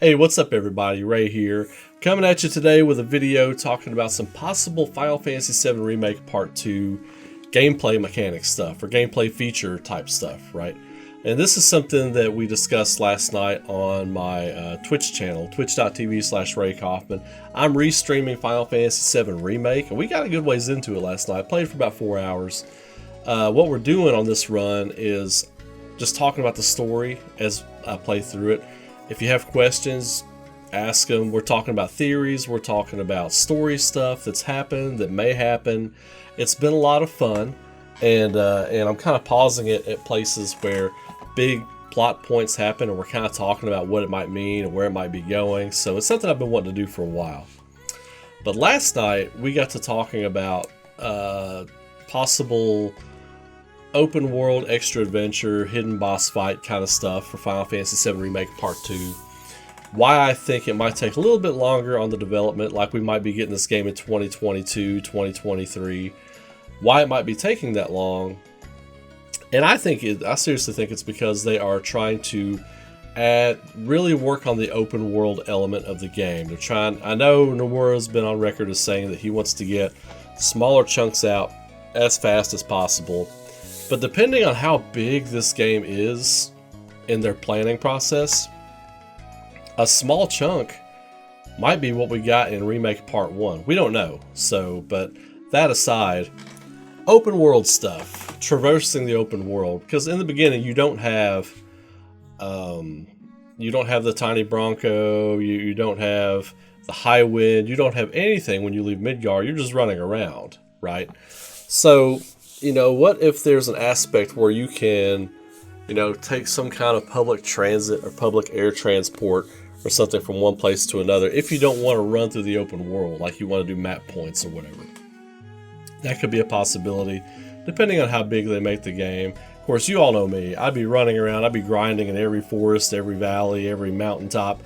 Hey, what's up everybody? Ray here, coming at you today with a video talking about some possible Final Fantasy VII Remake Part 2 gameplay mechanic stuff, or gameplay feature type stuff, right? And this is something that we discussed last night on my Twitch channel, twitch.tv/Ray Kaufman. I'm restreaming Final Fantasy VII Remake, and we got a good ways into it last night. I played for about 4 hours. What we're doing on this run is just talking about the story as I play through it. If you have questions, ask them. We're talking about theories. We're talking about story stuff that's happened, that may happen. It's been a lot of fun, and I'm kind of pausing it at places where big plot points happen, and we're kind of talking about what it might mean and where it might be going. So it's something I've been wanting to do for a while. But last night, we got to talking about possible open world, extra adventure, hidden boss fight kind of stuff for Final Fantasy VII Remake Part 2. Why I think it might take a little bit longer on the development, like we might be getting this game in 2022, 2023. Why it might be taking that long. And I seriously think it's because they are trying to really work on the open world element of the game. They're trying, I know Nomura's been on record as saying that he wants to get smaller chunks out as fast as possible. But depending on how big this game is in their planning process, a small chunk might be what we got in Remake Part 1. We don't know. So, but that aside, open world stuff, traversing the open world, because in the beginning you don't have the tiny Bronco, you don't have the high wind, you don't have anything when you leave Midgar. You're just running around, right? So, what if there's an aspect where you can, take some kind of public transit or public air transport or something from one place to another if you don't want to run through the open world, like you want to do map points or whatever. That could be a possibility, depending on how big they make the game. Of course, you all know me. I'd be running around, I'd be grinding in every forest, every valley, every mountaintop,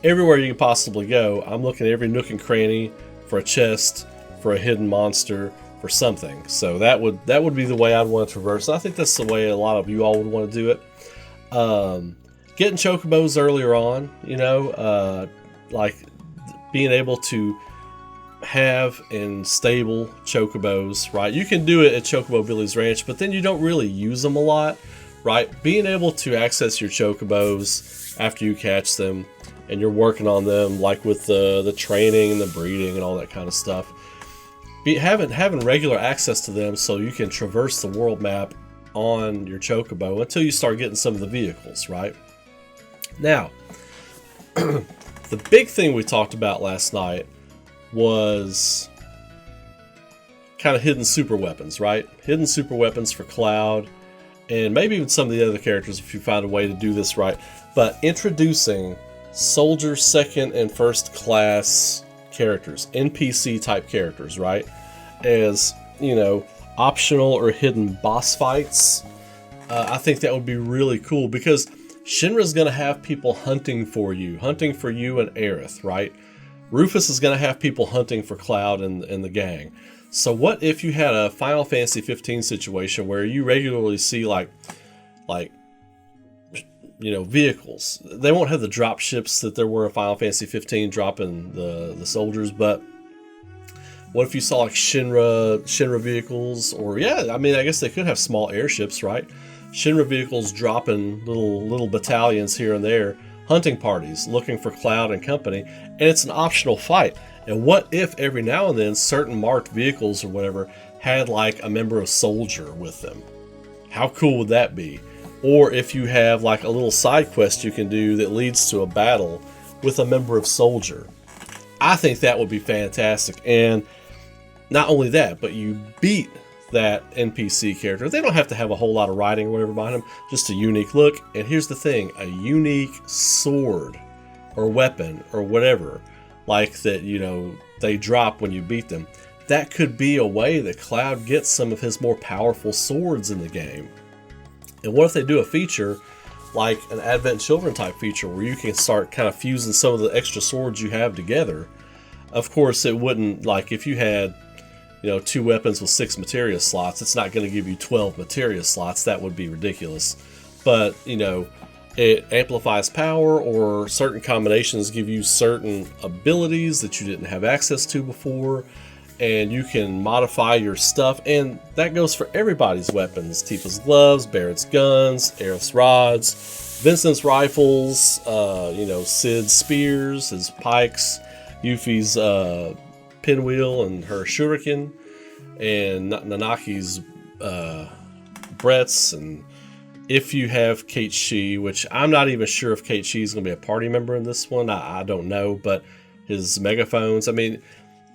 everywhere you can possibly go. I'm looking at every nook and cranny for a chest, for a hidden monster, for something. So that would be the way I'd want to traverse. And I think that's the way a lot of you all would want to do it. Getting chocobos earlier on, like being able to have and stable chocobos, right? You can do it at Chocobo Billy's Ranch, but then you don't really use them a lot, right? Being able to access your chocobos after you catch them and you're working on them, like with the training and the breeding and all that kind of stuff. Having regular access to them so you can traverse the world map on your chocobo until you start getting some of the vehicles, right? Now, the big thing we talked about last night was kind of hidden super weapons, right? Hidden super weapons for Cloud, and maybe even some of the other characters if you find a way to do this right. But introducing soldier second and first class characters, NPC type characters, right? As, optional or hidden boss fights. I think that would be really cool because Shinra's going to have people hunting for you and Aerith, right? Rufus is going to have people hunting for Cloud and the gang. So what if you had a Final Fantasy 15 situation where you regularly see like vehicles? They won't have the drop ships that there were in Final Fantasy 15 dropping the soldiers, but what if you saw like Shinra vehicles, or I guess they could have small airships, right? Shinra vehicles dropping little battalions here and there, hunting parties looking for Cloud and company, and it's an optional fight. And what if every now and then certain marked vehicles or whatever had like a member of Soldier with them? How cool would that be? Or if you have like a little side quest you can do that leads to a battle with a member of Soldier. I think that would be fantastic. And not only that, but you beat that NPC character. They don't have to have a whole lot of writing or whatever behind them, just a unique look. And here's the thing, a unique sword or weapon or whatever like that, they drop when you beat them. That could be a way that Cloud gets some of his more powerful swords in the game. And what if they do a feature like an Advent Children type feature where you can start kind of fusing some of the extra swords you have together? Of course, it wouldn't, like if you had, 2 weapons with 6 materia slots, it's not going to give you 12 materia slots. That would be ridiculous. But, It amplifies power, or certain combinations give you certain abilities that you didn't have access to before, and you can modify your stuff, and that goes for everybody's weapons. Tifa's gloves, Barrett's guns, Aerith's rods, Vincent's rifles, Sid's spears, his pikes, Yuffie's pinwheel and her shuriken, and Nanaki's Brett's, and if you have Kate Shi, which I'm not even sure if Kate Shi is going to be a party member in this one, I don't know, but his megaphones, I mean,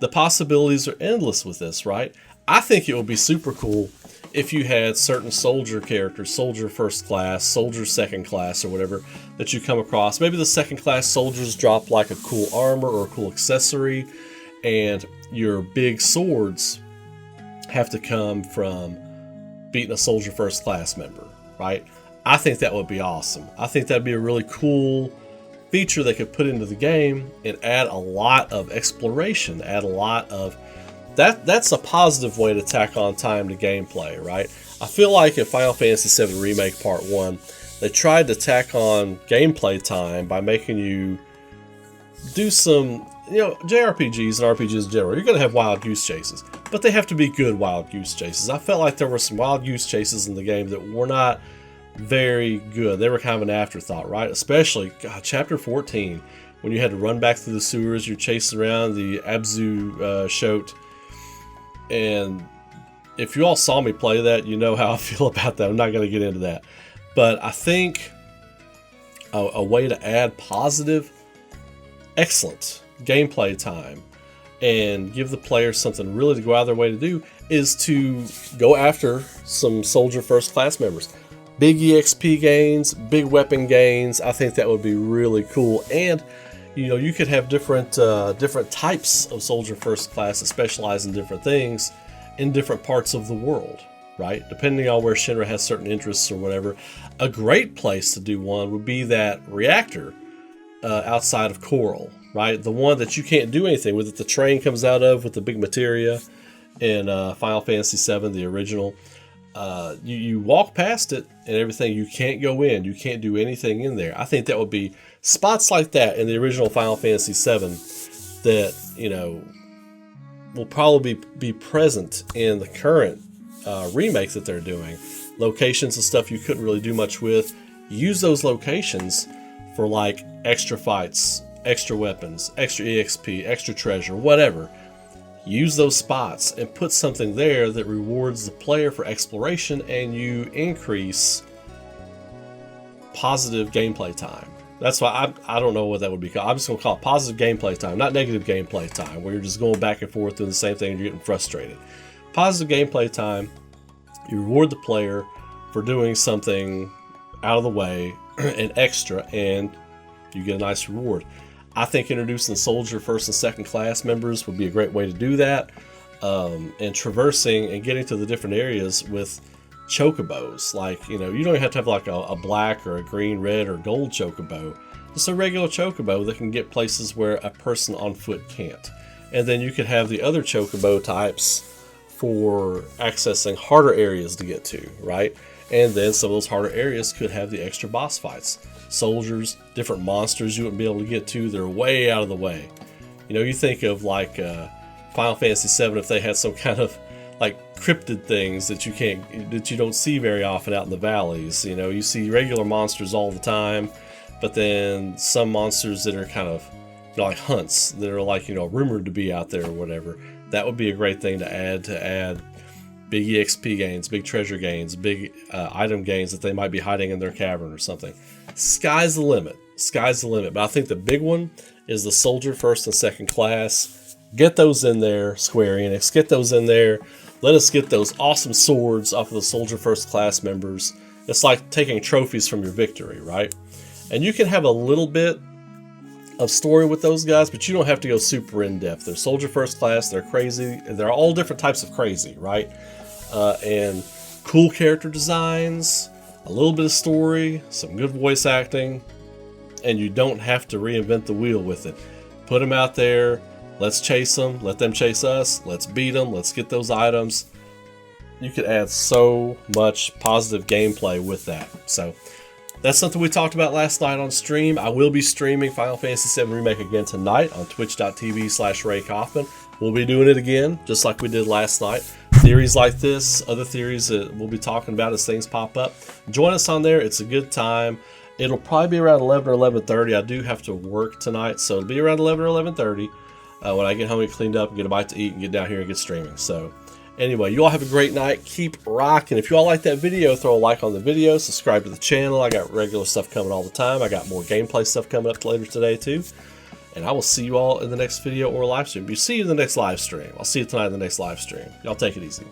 the possibilities are endless with this, right? I think it would be super cool if you had certain soldier characters, soldier first class, soldier second class, or whatever, that you come across. Maybe the second class soldiers drop like a cool armor or a cool accessory, and your big swords have to come from beating a soldier first class member, right? I think that would be awesome. I think that'd be a really cool feature they could put into the game and add a lot of exploration, add a lot of that's a positive way to tack on time to gameplay, right? I feel like in Final Fantasy VII Remake Part 1, they tried to tack on gameplay time by making you do some, JRPGs and RPGs in general, you're going to have wild goose chases, but they have to be good wild goose chases. I felt like there were some wild goose chases in the game that were not very good. They were kind of an afterthought, right? Especially, Chapter 14, when you had to run back through the sewers, you're chasing around the Abzu Shote. And if you all saw me play that, you know how I feel about that. I'm not going to get into that. But I think a way to add positive, excellent gameplay time and give the players something really to go out of their way to do is to go after some soldier first class members. Big EXP gains, big weapon gains. I think that would be really cool. And you could have different types of soldier first class that specialize in different things in different parts of the world, right? Depending on where Shinra has certain interests or whatever. A great place to do one would be that reactor outside of Coral, right? The one that you can't do anything with, that the train comes out of with the big materia in Final Fantasy VII, the original. You walk past it and everything, you can't go in, you can't do anything in there. I think that would be spots like that in the original Final Fantasy VII that, will probably be present in the current remakes that they're doing. Locations and stuff you couldn't really do much with. Use those locations for like extra fights, extra weapons, extra EXP, extra treasure, whatever. Use those spots and put something there that rewards the player for exploration, and you increase positive gameplay time. That's why I don't know what that would be called. I'm just going to call it positive gameplay time, not negative gameplay time, where you're just going back and forth doing the same thing and you're getting frustrated. Positive gameplay time, you reward the player for doing something out of the way and extra, and you get a nice reward. I think introducing soldier first and second class members would be a great way to do that. And traversing and getting to the different areas with chocobos. Like, you don't even have to have like a black or a green, red, or gold chocobo. Just a regular chocobo that can get places where a person on foot can't. And then you could have the other chocobo types for accessing harder areas to get to, right? And then some of those harder areas could have the extra boss fights. Soldiers, different monsters you wouldn't be able to get to, they're way out of the way. You think of like Final Fantasy VII, if they had some kind of like cryptid things that you don't see very often out in the valleys. You see regular monsters all the time, but then some monsters that are kind of like hunts that are like rumored to be out there or whatever. That would be a great thing to add big EXP gains, big treasure gains, big item gains that they might be hiding in their cavern or something. Sky's the limit. Sky's the limit. But I think the big one is the soldier first and second class. Get those in there, Square Enix. Get those in there. Let us get those awesome swords off of the soldier first class members. It's like taking trophies from your victory, right? And you can have a little bit of story with those guys, but you don't have to go super in depth. They're soldier first class. They're crazy. They're all different types of crazy, right? And cool character designs, a little bit of story, some good voice acting, and you don't have to reinvent the wheel with it. Put them out there. Let's chase them. Let them chase us. Let's beat them. Let's get those items. You could add so much positive gameplay with that. So That's something we talked about last night on stream. I will be streaming Final Fantasy VII Remake again tonight on twitch.tv/Ray Kaufman. We'll be doing it again, just like we did last night. Theories like this, other theories that we'll be talking about as things pop up. Join us on there. It's a good time. It'll probably be around 11 or 11:30. I do have to work tonight, so it'll be around 11 or 11:30 when I get home and cleaned up and get a bite to eat and get down here and get streaming. So anyway, you all have a great night. Keep rocking. If you all like that video, throw a like on the video. Subscribe to the channel. I got regular stuff coming all the time. I got more gameplay stuff coming up later today too. And I will see you all in the next video or live stream. You see you in the next live stream. I'll see you tonight in the next live stream. Y'all take it easy.